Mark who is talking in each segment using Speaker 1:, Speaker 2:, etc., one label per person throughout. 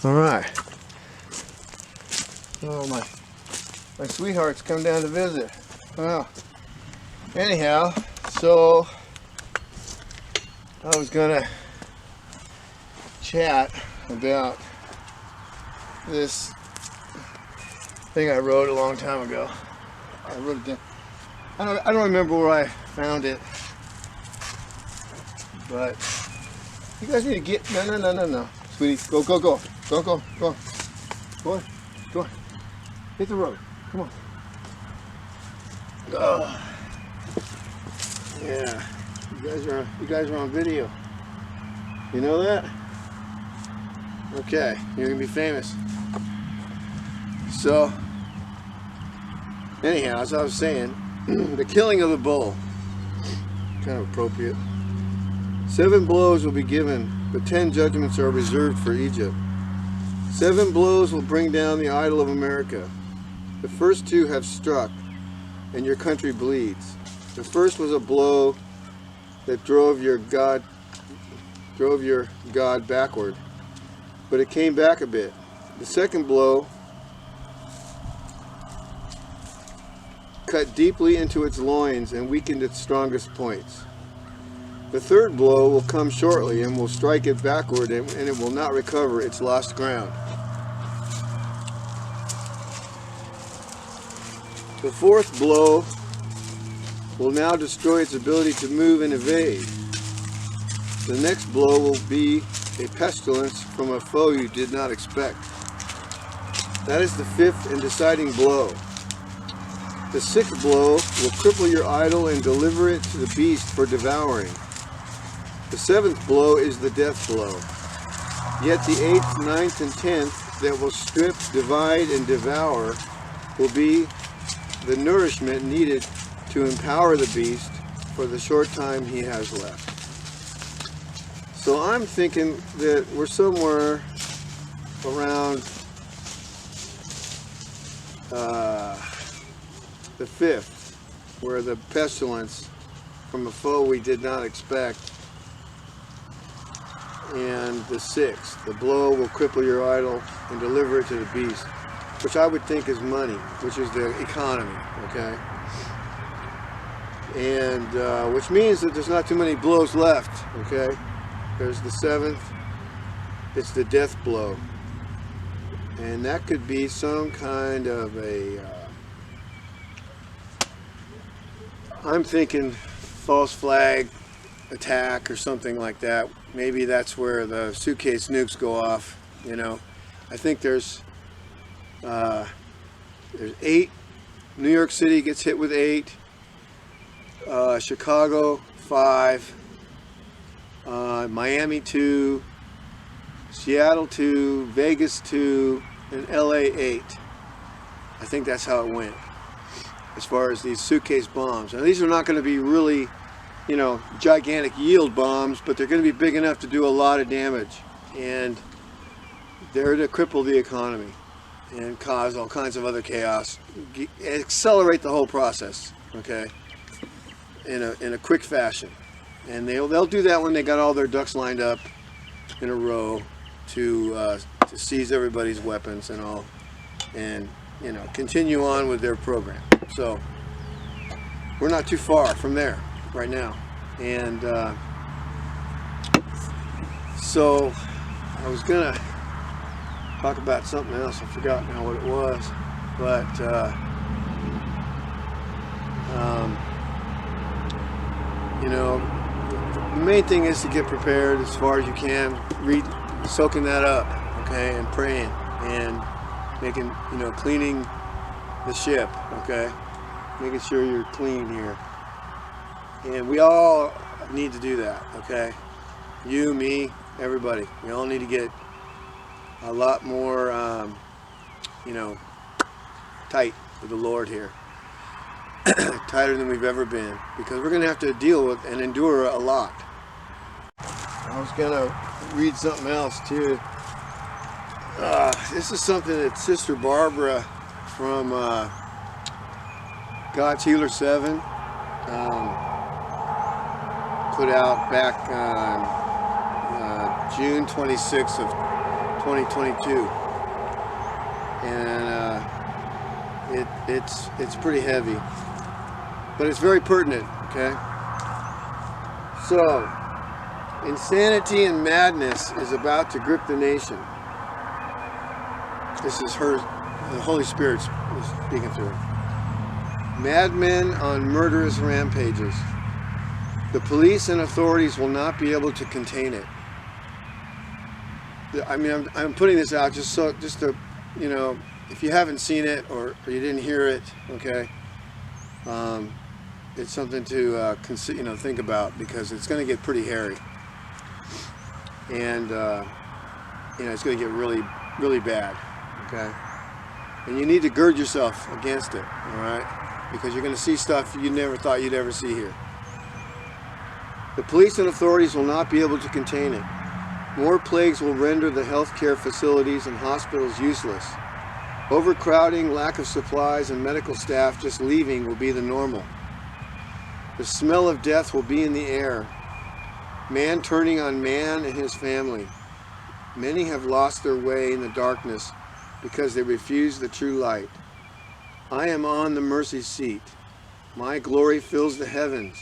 Speaker 1: All right. Oh, my sweetheart's come down to visit. Well, anyhow, so I was gonna chat about this thing I wrote a long time ago. I wrote it down. I don't remember where I found it, but you guys need to get no, sweetie, go, go on, hit the road, come on. Oh, yeah, you guys are on video. You know that? Okay, you're gonna be famous. So, anyhow, as I was saying, the killing of the bull, kind of appropriate. 7 blows will be given, but 10 judgments are reserved for Egypt. 7 blows will bring down the idol of America. The first 2 have struck, and your country bleeds. The first was a blow that drove your God backward, but it came back a bit. The second blow cut deeply into its loins and weakened its strongest points. The third blow will come shortly and will strike it backward, and it will not recover its lost ground. The fourth blow will now destroy its ability to move and evade. The next blow will be a pestilence from a foe you did not expect. That is the 5th and deciding blow. The 6th blow will cripple your idol and deliver it to the beast for devouring. The 7th blow is the death blow. Yet the 8th, 9th, and 10th that will strip, divide, and devour will be the nourishment needed to empower the beast for the short time he has left. So I'm thinking that we're somewhere around the 5th, where the pestilence from a foe we did not expect, and the 6th, the blow will cripple your idol and deliver it to the beast, which I would think is money, which is the economy, okay? And which means that there's not too many blows left, okay? There's the 7th, it's the death blow. And that could be some kind of a, I'm thinking false flag attack or something like that. Maybe that's where the suitcase nukes go off, you know. I think there's 8. New York City gets hit with 8. Chicago 5. Miami 2. Seattle 2. Vegas 2. And LA 8. I think that's how it went as far as these suitcase bombs. Now these are not going to be really, you know, gigantic yield bombs, but they're going to be big enough to do a lot of damage, and they're to cripple the economy and cause all kinds of other chaos, accelerate the whole process, okay, in a quick fashion. And they'll do that when they got all their ducks lined up in a row to seize everybody's weapons and all, and you know, continue on with their program. So we're not too far from there right now. And so I was gonna talk about something else. I forgot now what it was, but you know, the main thing is to get prepared as far as you can, soaking that up, okay, and praying and making, you know, cleaning the ship, okay, making sure you're clean here. And we all need to do that, okay? You, me, everybody. We all need to get a lot more, you know, tight with the Lord here. Tighter than we've ever been, because we're going to have to deal with and endure a lot. I was going to read something else too. This is something that Sister Barbara from God's Healer 7 put out back on June 26th of 2022, and it's pretty heavy, but it's very pertinent. Okay, so insanity and madness is about to grip the nation. This is her, the Holy Spirit speaking through her. Madmen on murderous rampages. The police and authorities will not be able to contain it. I mean, I'm putting this out just to, you know, if you haven't seen it or you didn't hear it, okay, it's something to think about, because it's going to get pretty hairy, and it's going to get really, really bad, okay, and you need to gird yourself against it, all right, because you're going to see stuff you never thought you'd ever see here. The police and authorities will not be able to contain it. More plagues will render the healthcare facilities and hospitals useless. Overcrowding, lack of supplies, and medical staff just leaving will be the normal. The smell of death will be in the air. Man turning on man and his family. Many have lost their way in the darkness because they refuse the true light. I am on the mercy seat. My glory fills the heavens.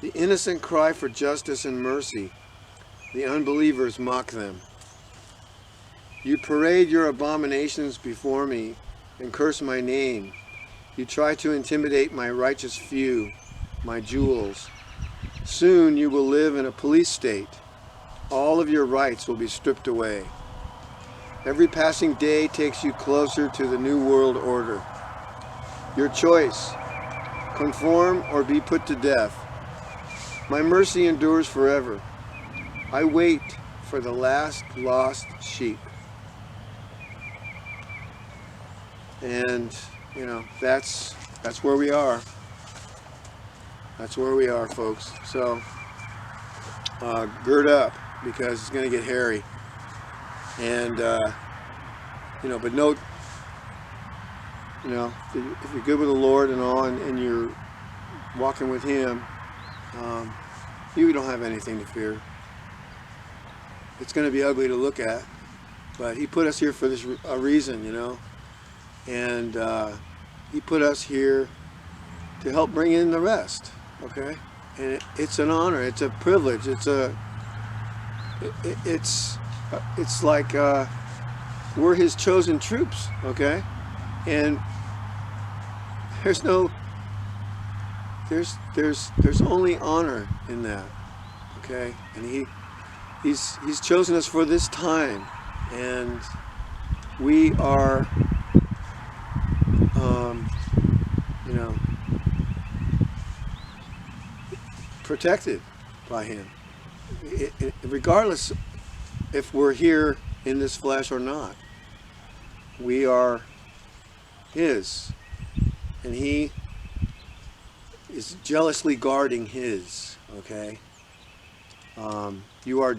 Speaker 1: The innocent cry for justice and mercy. The unbelievers mock them. You parade your abominations before me and curse my name. You try to intimidate my righteous few, my jewels. Soon you will live in a police state. All of your rights will be stripped away. Every passing day takes you closer to the new world order. Your choice, conform or be put to death. My mercy endures forever. I wait for the last lost sheep. And, you know, that's where we are. That's where we are, folks. So, gird up, because it's going to get hairy. And, but note, if you're good with the Lord and all, and you're walking with Him, you don't have anything to fear. It's going to be ugly to look at, but He put us here for a reason, and He put us here to help bring in the rest, okay? And it's an honor, it's a privilege, it's like we're His chosen troops, okay? And there's only honor in that, okay? And He's chosen us for this time, and we are, protected by Him, regardless if we're here in this flesh or not. We are His, and He is jealously guarding His, okay? You are a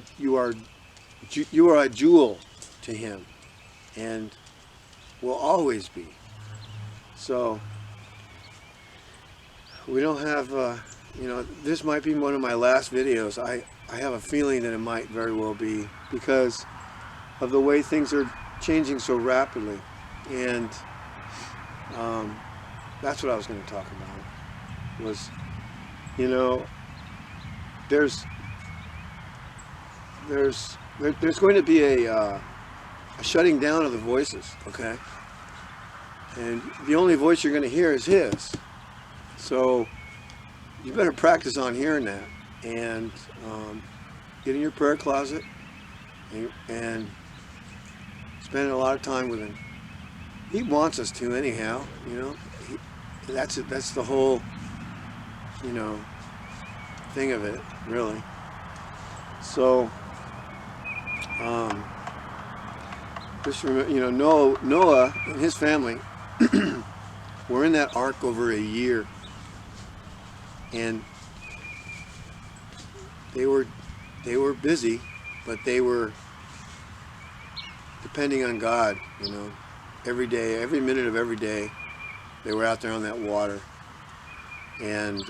Speaker 1: jewel to Him, and will always be. So we don't have, this might be one of my last videos. I have a feeling that it might very well be, because of the way things are changing so rapidly. And that's what I was going to talk about, was, there's going to be a shutting down of the voices, okay? And the only voice you're going to hear is His. So you better practice on hearing that, and get in your prayer closet and spend a lot of time with Him. He wants us to anyhow, that's the whole, thing of it, really. So, just remember, Noah and his family were in that ark over a year, and they were busy, but they were depending on God, every day, every minute of every day, they were out there on that water. And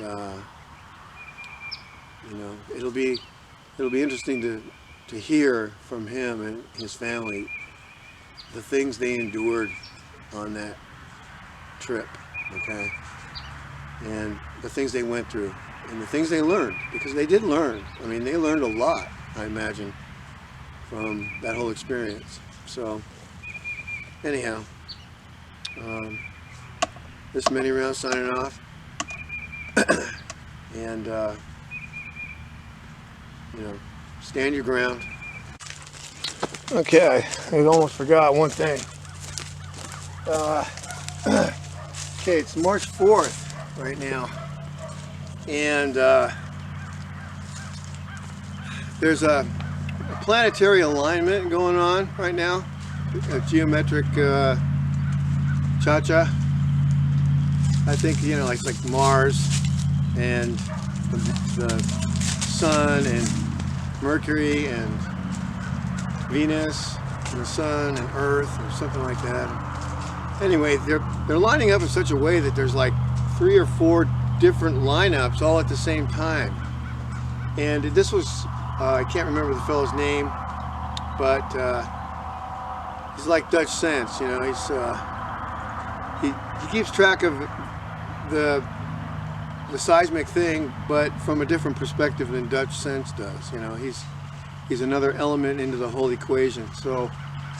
Speaker 1: it'll be interesting to to hear from him and his family the things they endured on that trip, okay, and the things they went through and the things they learned, because they did learn. I mean, they learned a lot, I imagine, from that whole experience. So anyhow, this mini round signing off. And you know, stand your ground. Okay, I almost forgot one thing. Okay, it's March 4th right now, and there's a planetary alignment going on right now, a geometric cha-cha. I think, you know, like Mars and the Sun and Mercury and Venus and the Sun and Earth or something like that. Anyway, they're lining up in such a way that there's like 3 or 4 different lineups all at the same time. And this was, I can't remember the fellow's name, but he's like Dutch Sense, you know. He keeps track of the seismic thing, but from a different perspective than Dutch Sense does. You know, he's another element into the whole equation. So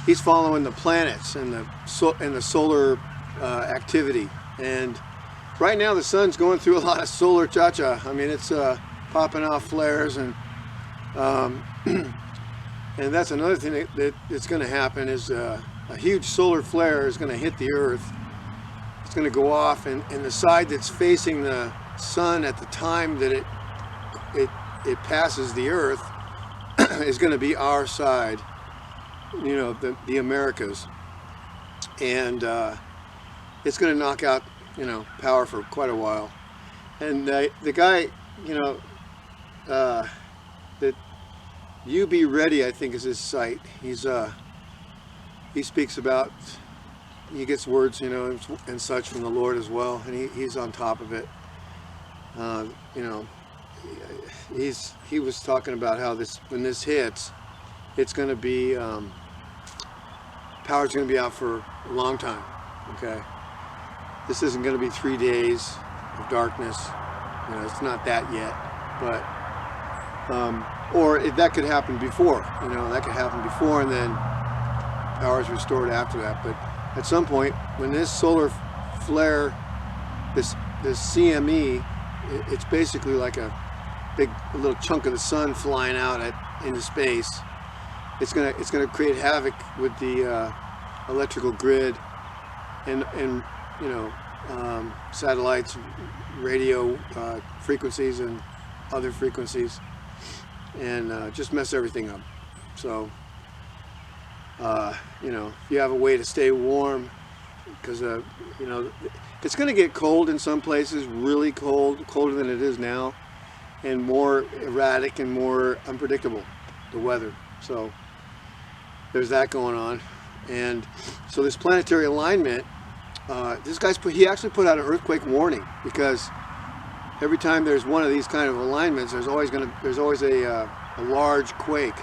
Speaker 1: he's following the planets and the solar activity. And right now the sun's going through a lot of solar cha-cha. I mean, it's popping off flares, and and that's another thing that's going to happen is a huge solar flare is going to hit the Earth. It's going to go off, and the side that's facing the sun at the time that it passes the Earth is going to be our side, you know, the Americas, and it's going to knock out, you know, power for quite a while. And the guy, you know, that You Be Ready, I think, is his site. He speaks about, he gets words, you know, and such from the Lord as well, and he's on top of it. You know, he was talking about how when this hits, it's going to be power's going to be out for a long time. Okay, this isn't going to be 3 days of darkness. You know, it's not that yet, but or that could happen before. You know, that could happen before, and then power is restored after that. But at some point, when this solar flare, this CME, it's basically like a little chunk of the sun flying out into space. It's gonna create havoc with the electrical grid and you know, satellites, radio frequencies, and other frequencies, and just mess everything up. So you know, if you have a way to stay warm, because you know, it's going to get cold in some places, really cold, colder than it is now, and more erratic and more unpredictable, the weather. So there's that going on. And so this planetary alignment, this guy's he actually put out an earthquake warning, because every time there's one of these kind of alignments, there's always a large quake.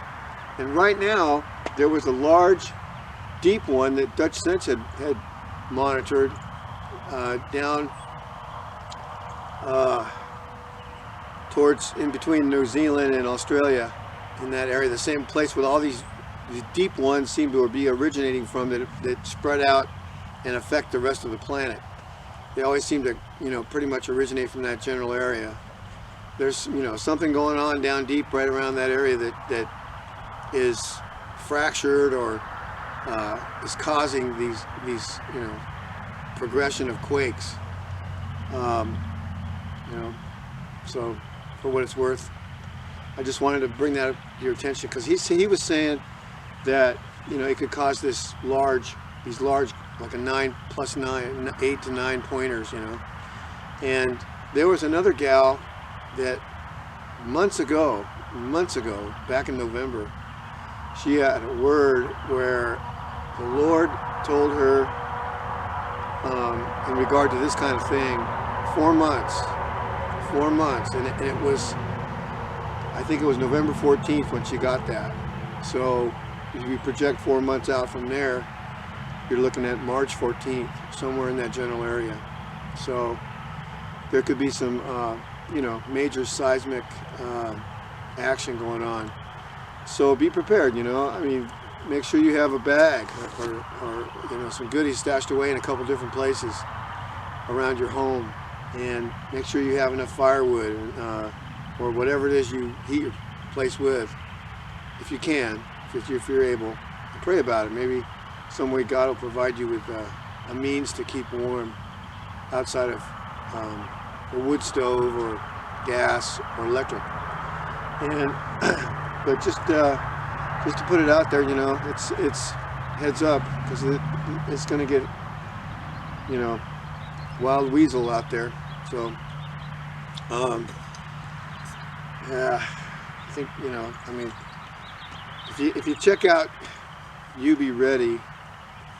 Speaker 1: And right now there was a large, deep one that Dutch Sense had monitored down towards in between New Zealand and Australia, in that area, the same place with all these deep ones seem to be originating from, that spread out and affect the rest of the planet. They always seem to, you know, pretty much originate from that general area. There's, you know, something going on down deep right around that area that is fractured or is causing these you know, progression of quakes. You know, so for what it's worth, I just wanted to bring that to your attention, because he was saying that, you know, it could cause these large, like a 9 plus 9, 8 to 9 pointers, you know. And there was another gal that months ago, back in November, she had a word where the Lord told her, in regard to this kind of thing, 4 months, and it was, I think it was November 14th when she got that. So if we project 4 months out from there, you're looking at March 14th, somewhere in that general area. So there could be some, you know, major seismic action going on. So be prepared, you know. I mean, make sure you have a bag or you know, some goodies stashed away in a couple different places around your home, and make sure you have enough firewood or whatever it is you heat your place with, if you can, if you're able. Pray about it. Maybe some way God will provide you with a means to keep warm outside of a wood stove or gas or electric. And but just to put it out there, you know, it's heads up, because it's going to get, you know, wild weasel out there. So yeah, I think, you know, I mean, if you check out You Be Ready,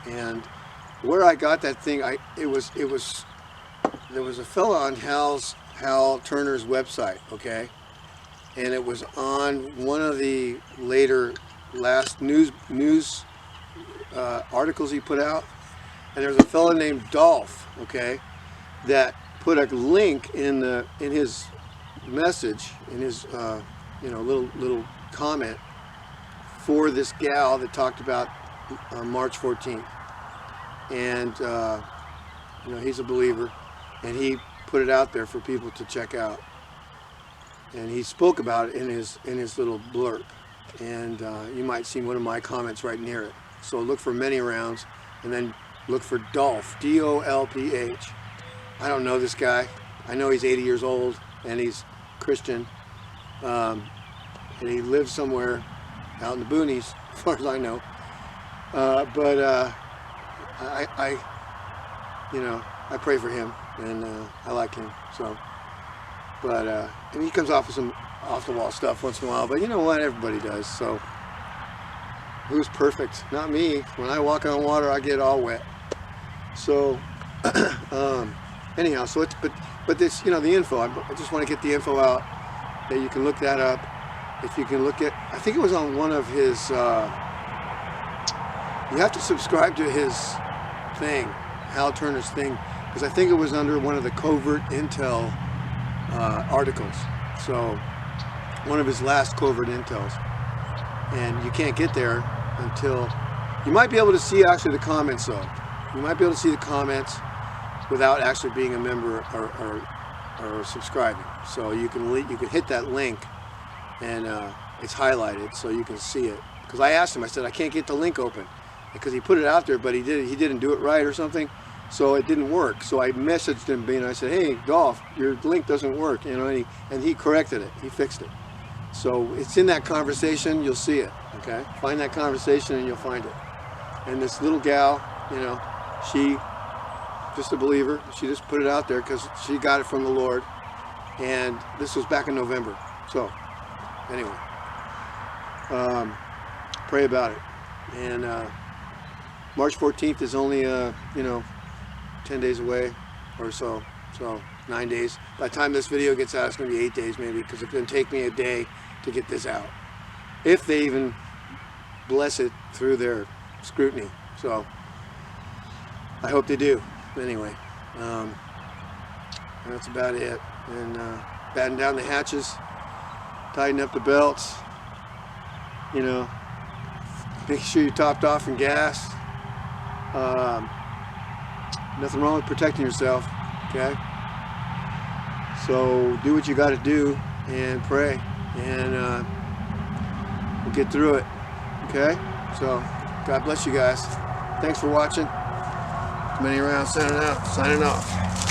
Speaker 1: and where I got that thing, there was a fella on Hal Turner's website, okay, and it was on one of the last news articles he put out, and there's a fella named Dolph, okay, that put a link in his message, in his you know, little comment for this gal that talked about March 14th, and you know, he's a believer, and he put it out there for people to check out, and he spoke about it in his little blurb, and you might see one of my comments right near it. So look for many rounds, and then look for Dolph, D-O-L-P-H. I don't know this guy. I know he's 80 years old and he's Christian, and he lives somewhere out in the boonies, as far as I know. But you know, I pray for him, and I like him. So, but and he comes off with some off-the-wall stuff once in a while. But you know what? Everybody does. So, who's perfect? Not me. When I walk on water, I get all wet. So, anyhow, so it's but this, you know, the info. I just want to get the info out that you can look that up. If you can look at, I think it was on one of his. You have to subscribe to his thing, Hal Turner's thing, because I think it was under one of the covert intel articles. So one of his last covert intels, and you can't get there until you might be able to see actually the comments though. You might be able to see the comments without actually being a member or subscribing. So you can hit that link, and it's highlighted so you can see it. Because I asked him, I said, I can't get the link open, because he put it out there, but he didn't do it right or something, so it didn't work. So I messaged him, and I said, hey Dolph, your link doesn't work, you know, and he corrected it, he fixed it. So it's in that conversation, you'll see it, okay? Find that conversation and you'll find it. And this little gal, you know, she just a believer, she just put it out there because she got it from the Lord, and this was back in November. So anyway, pray about it. And March 14th is only you know, 10 days away or so, 9 days. By the time this video gets out, it's going to be 8 days maybe, because it's going to take me a day to get this out, if they even bless it through their scrutiny. So I hope they do. Anyway, that's about it. And batten down the hatches, tighten up the belts, you know, make sure you're topped off in gas. Nothing wrong with protecting yourself, okay? So do what you got to do and pray, and we'll get through it, okay? So God bless you guys. Thanks for watching. Many around, signing off.